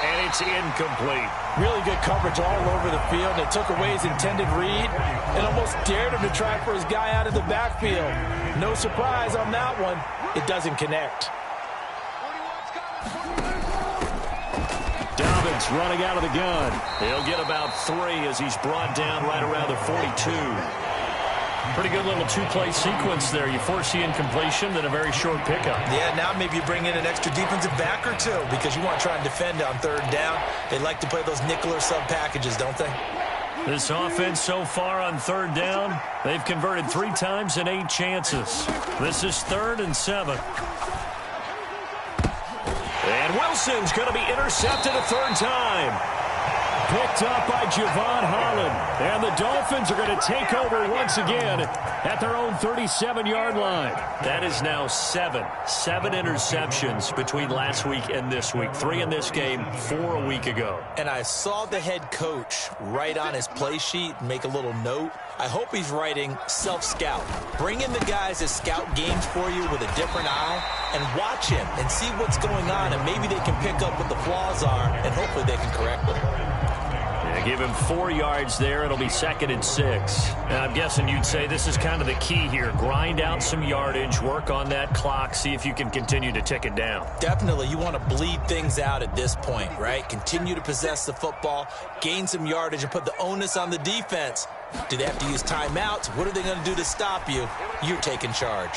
And it's incomplete. Really good coverage all over the field. They took away his intended read and almost dared him to try for his guy out of the backfield. No surprise on that one. It doesn't connect. Dobbins running out of the gun. He'll get about 3 as he's brought down right around the 42. Pretty good little two-play sequence there. You force the incompletion, then a very short pickup. Yeah, now maybe you bring in an extra defensive back or two because you want to try and defend on 3rd down. They like to play those nickel or sub packages, don't they? This offense so far on 3rd down, they've converted 3 times in 8 chances. This is 3rd and 7. And Wilson's going to be intercepted a 3rd time. Picked up by Javon Holland. And the Dolphins are going to take over once again at their own 37-yard line. That is now 7 interceptions between last week and this week. 3 in this game, 4 a week ago. And I saw the head coach write on his play sheet, make a little note. I hope he's writing self-scout. Bring in the guys that scout games for you with a different eye and watch him and see what's going on, and maybe they can pick up what the flaws are, and hopefully they can correct them. Give him 4 yards there. It'll be 2nd and 6. And I'm guessing you'd say this is kind of the key here. Grind out some yardage, work on that clock, see if you can continue to tick it down. Definitely. You want to bleed things out at this point, right? Continue to possess the football, gain some yardage, and put the onus on the defense. Do they have to use timeouts? What are they going to do to stop you? You're taking charge.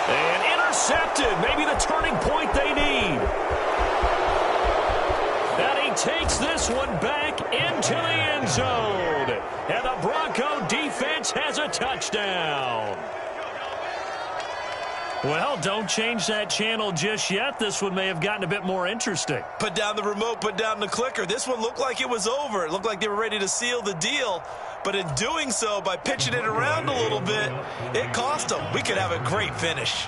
And intercepted. Maybe the turning point they need. And he takes this one back into the end zone. And the Bronco defense has a touchdown. Well, don't change that channel just yet. This one may have gotten a bit more interesting. Put down the remote, put down the clicker. This one looked like it was over. It looked like they were ready to seal the deal. But in doing so, by pitching it around a little bit, it cost them. We could have a great finish.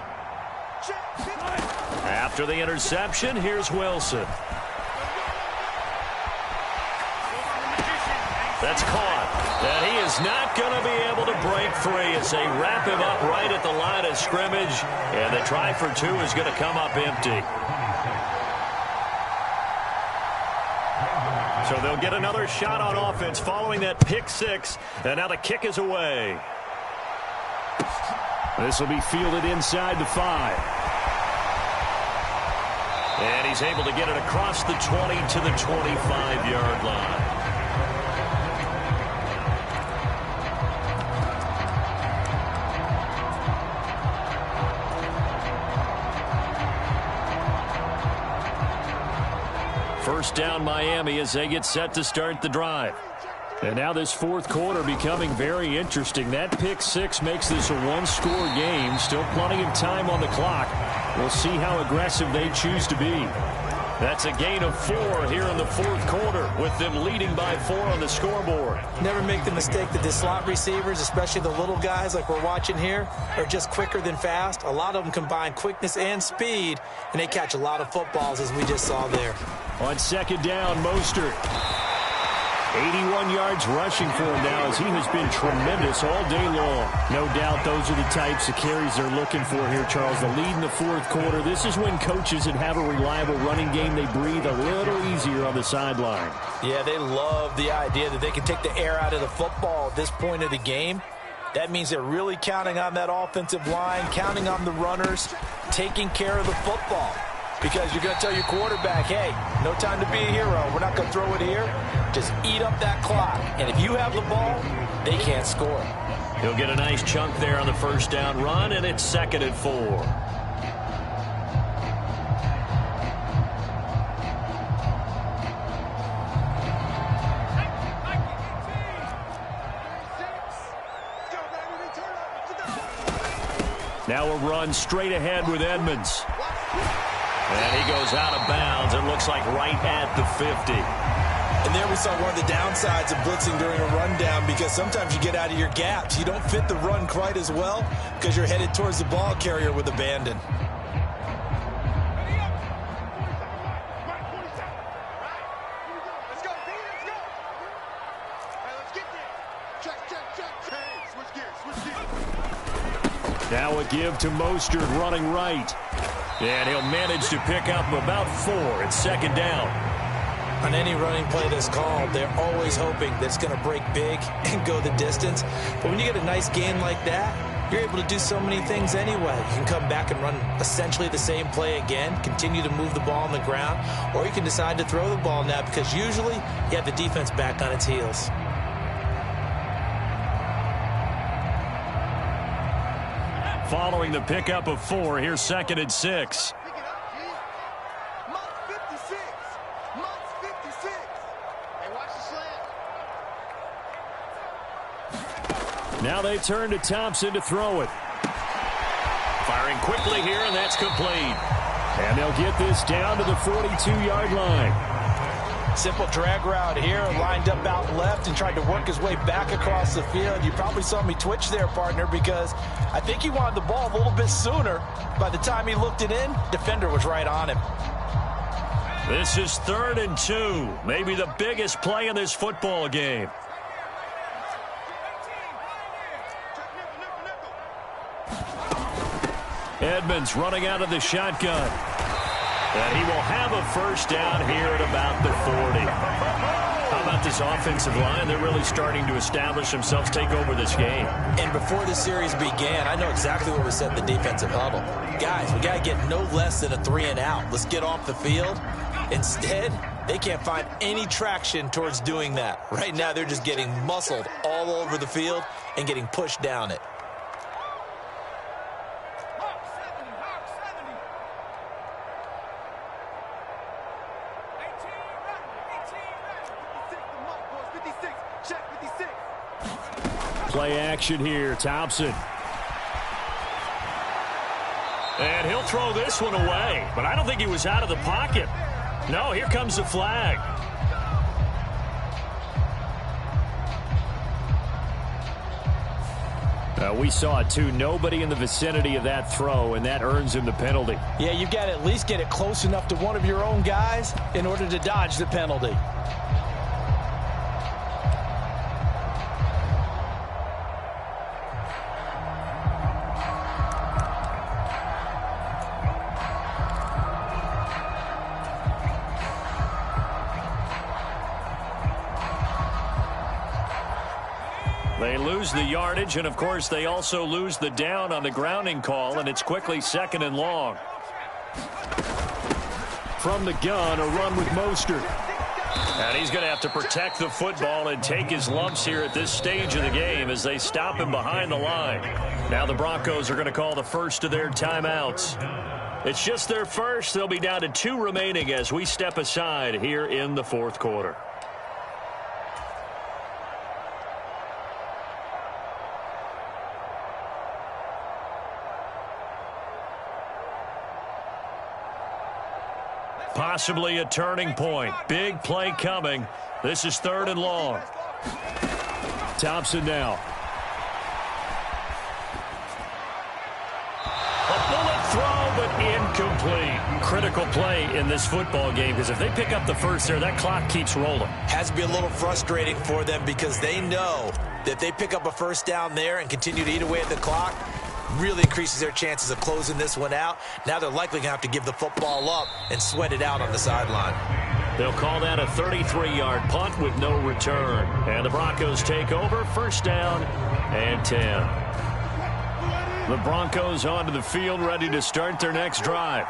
After the interception, here's Wilson. That's caught. And he is not going to be able to break free as they wrap him up right at the line of scrimmage. And the try for 2 is going to come up empty. So they'll get another shot on offense following that pick 6. And now the kick is away. This will be fielded inside the 5. And he's able to get it across the 20 to the 25-yard line. First down Miami as they get set to start the drive. And now this 4th quarter becoming very interesting. That pick 6 makes this a 1-score game. Still plenty of time on the clock. We'll see how aggressive they choose to be. That's a gain of 4 here in the 4th quarter with them leading by 4 on the scoreboard. Never make the mistake that the slot receivers, especially the little guys like we're watching here, are just quicker than fast. A lot of them combine quickness and speed, and they catch a lot of footballs as we just saw there. On 2nd down, Mostert. 81 yards rushing for him now as he has been tremendous all day long. No doubt those are the types of carries they're looking for here, Charles. The lead in the fourth quarter. This is when coaches that have a reliable running game, they breathe a little easier on the sideline. Yeah, they love the idea that they can take the air out of the football at this point of the game. That means they're really counting on that offensive line, counting on the runners, taking care of the football. Because you're going to tell your quarterback, hey, no time to be a hero. We're not going to throw it here. Just eat up that clock. And if you have the ball, they can't score. He'll get a nice chunk there on the first down run, and it's 2nd and 4. Now a run straight ahead with Edmonds. And he goes out of bounds. It looks like right at the 50. And there we saw one of the downsides of blitzing during a rundown, because sometimes you get out of your gaps. You don't fit the run quite as well because you're headed towards the ball carrier with abandon. Now a give to Mostert running right. And he'll manage to pick up about 4. It's 2nd down. On any running play that's called, they're always hoping that it's going to break big and go the distance. But when you get a nice gain like that, you're able to do so many things anyway. You can come back and run essentially the same play again, continue to move the ball on the ground, or you can decide to throw the ball now, because usually you have the defense back on its heels. Following the pickup of 4, here's 2nd and 6. Now they turn to Thompson to throw it. Firing quickly here, and that's complete. And they'll get this down to the 42-yard line. Simple drag route here, lined up out left and tried to work his way back across the field. You probably saw me twitch there, partner, because I think he wanted the ball a little bit sooner. By the time he looked it in, defender was right on him. This is 3rd and 2, maybe the biggest play in this football game. Edmonds running out of the shotgun. And he will have a first down here at about the 40. How about this offensive line? They're really starting to establish themselves, take over this game. And before the series began, I know exactly what was said in the defensive huddle. Guys, we got to get no less than a 3 and out. Let's get off the field. Instead, they can't find any traction towards doing that. Right now, they're just getting muscled all over the field and getting pushed down it. Play action here, Thompson. And he'll throw this one away, but I don't think he was out of the pocket. No, here comes the flag. We saw it too. Nobody in the vicinity of that throw, and that earns him the penalty. Yeah, you've got to at least get it close enough to one of your own guys in order to dodge the penalty. They lose the yardage, and of course they also lose the down on the grounding call, and it's quickly 2nd and long. From the gun, a run with Mostert. And he's going to have to protect the football and take his lumps here at this stage of the game as they stop him behind the line. Now the Broncos are going to call the first of their timeouts. It's just their first. They'll be down to 2 remaining as we step aside here in the fourth quarter. Possibly a turning point. Big play coming. This is 3rd and long. Thompson now. A bullet throw, but Incomplete. Critical play in this football game, because if they pick up the first there, that clock keeps rolling. Has to be a little frustrating for them because they know that if they pick up a first down there and continue to eat away at the clock, really increases their chances of closing this one out. Now they're likely going to have to give the football up and sweat it out on the sideline. They'll call that a 33-yard punt with no return. And the Broncos take over, first down and 10. The Broncos onto the field, ready to start their next drive.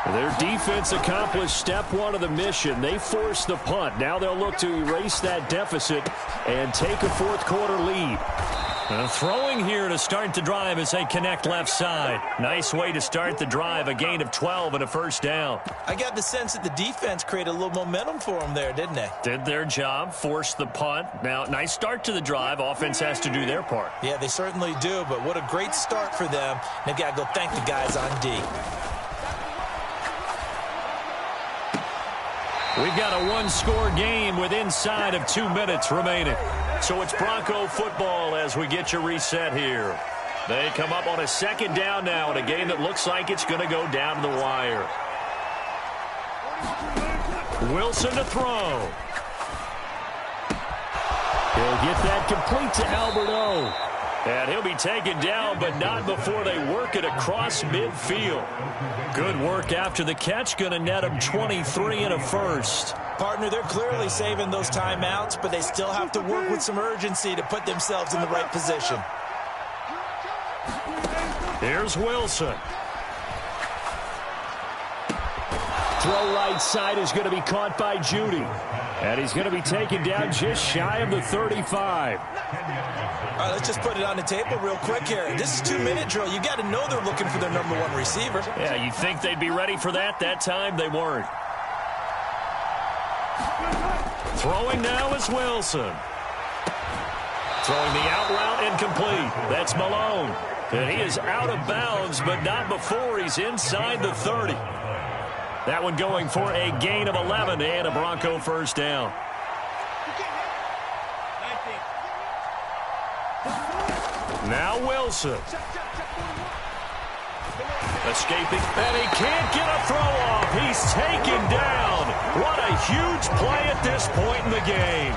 Their defense accomplished step one of the mission. They forced the punt. Now they'll look to erase that deficit and take a fourth-quarter lead. Throwing here to start the drive as they connect left side. Nice way to start the drive, a gain of 12 and a first down. I got the sense that the defense created a little momentum for them there, didn't they? Did their job, forced the punt. Now, nice start to the drive. Offense has to do their part. Yeah, they certainly do, but what a great start for them. They've got to go thank the guys on D. We've got a one-score game with inside of 2 minutes remaining. So it's Bronco football as we get you reset here. They come up on a second down now in a game that looks like it's going to go down to the wire. Wilson to throw. He'll get that complete to Alberto. And he'll be taken down, but not before they work it across midfield. Good work after the catch. Going to net him 23 and a first. Partner, they're clearly saving those timeouts, but they still have to work with some urgency to put themselves in the right position. Here's Wilson. Throw right side is going to be caught by Judy. And he's going to be taken down just shy of the 35. All right, let's just put it on the table real quick here. This is 2-minute drill. You got to know they're looking for their number one receiver. Yeah, you'd think they'd be ready for that. That time they weren't. Throwing now is Wilson. Throwing the out route incomplete. That's Malone. And he is out of bounds, but not before he's inside the 30. That one going for a gain of 11 and a Bronco first down. Now Wilson. Escaping, and he can't get a throw off. He's taken down. What a huge play at this point in the game.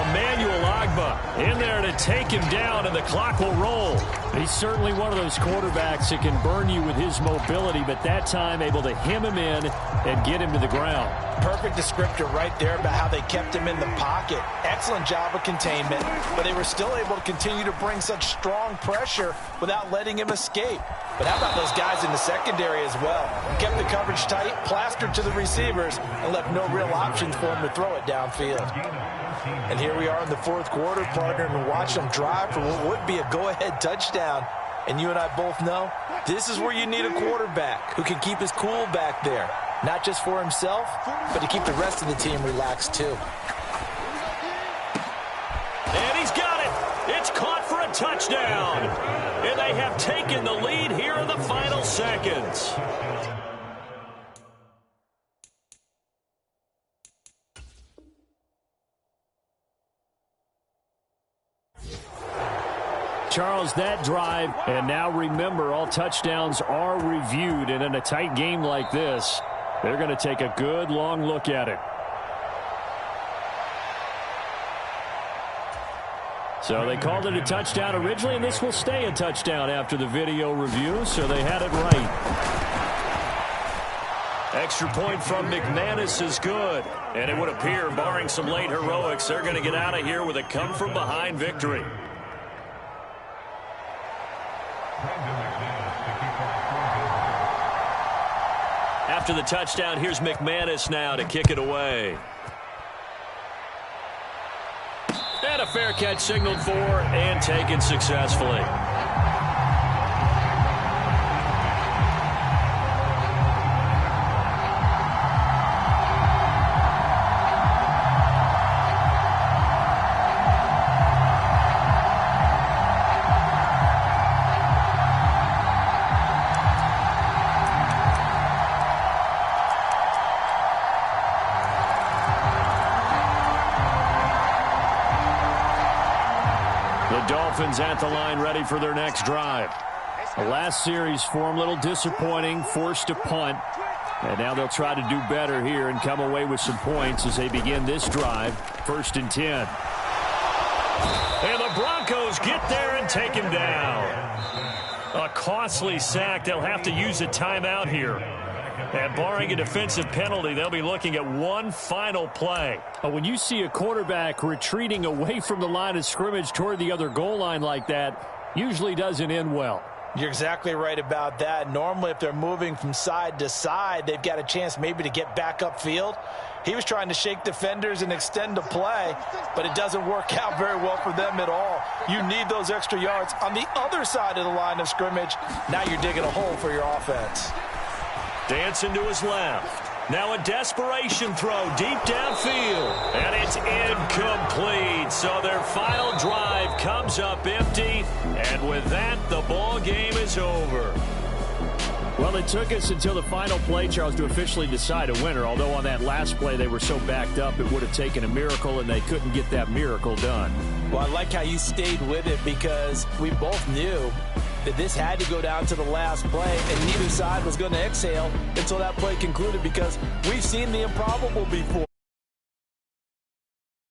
Emmanuel Agba in there to take him down, and the clock will roll. He's certainly one of those quarterbacks that can burn you with his mobility, but that time able to hem him in and get him to the ground. Perfect descriptor right there about how they kept him in the pocket. Excellent job of containment, but they were still able to continue to bring such strong pressure without letting him escape. But how about those guys in the secondary as well? Kept the coverage tight, plastered to the receivers, and left no real options for him to throw it downfield. And here we are in the fourth quarter, partner, and watch them drive for what would be a go-ahead touchdown. And you and I both know this is where you need a quarterback who can keep his cool back there. Not just for himself, but to keep the rest of the team relaxed too. And he's got it. It's caught for a touchdown. And they have taken the lead here in the final seconds. Charles, that drive, and now remember, all touchdowns are reviewed, and in a tight game like this, they're going to take a good long look at it. So they called it a touchdown originally, and this will stay a touchdown after the video review, so they had it right. Extra point from McManus is good, and it would appear, barring some late heroics, they're going to get out of here with a come-from-behind victory. After the touchdown, here's McManus now to kick it away. And a fair catch signaled for and taken successfully. Dolphins at the line, ready for their next drive. The last series for them, a little disappointing, forced to punt. And now they'll try to do better here and come away with some points as they begin this drive. 1st and 10. And the Broncos get there and take him down. A costly sack. They'll have to use a timeout here. And barring a defensive penalty, they'll be looking at one final play. When you see a quarterback retreating away from the line of scrimmage toward the other goal line like that, usually doesn't end well. You're exactly right about that. Normally, if they're moving from side to side, they've got a chance maybe to get back upfield. He was trying to shake defenders and extend the play, but it doesn't work out very well for them at all. You need those extra yards on the other side of the line of scrimmage. Now you're digging a hole for your offense. Dancing to his left. Now a desperation throw deep downfield. And it's incomplete. So their final drive comes up empty. And with that, the ball game is over. Well, it took us until the final play, Charles, to officially decide a winner. Although on that last play they were so backed up, it would have taken a miracle, and they couldn't get that miracle done. Well, I like how you stayed with it because we both knew that this had to go down to the last play, and neither side was going to exhale until that play concluded because we've seen the improbable before.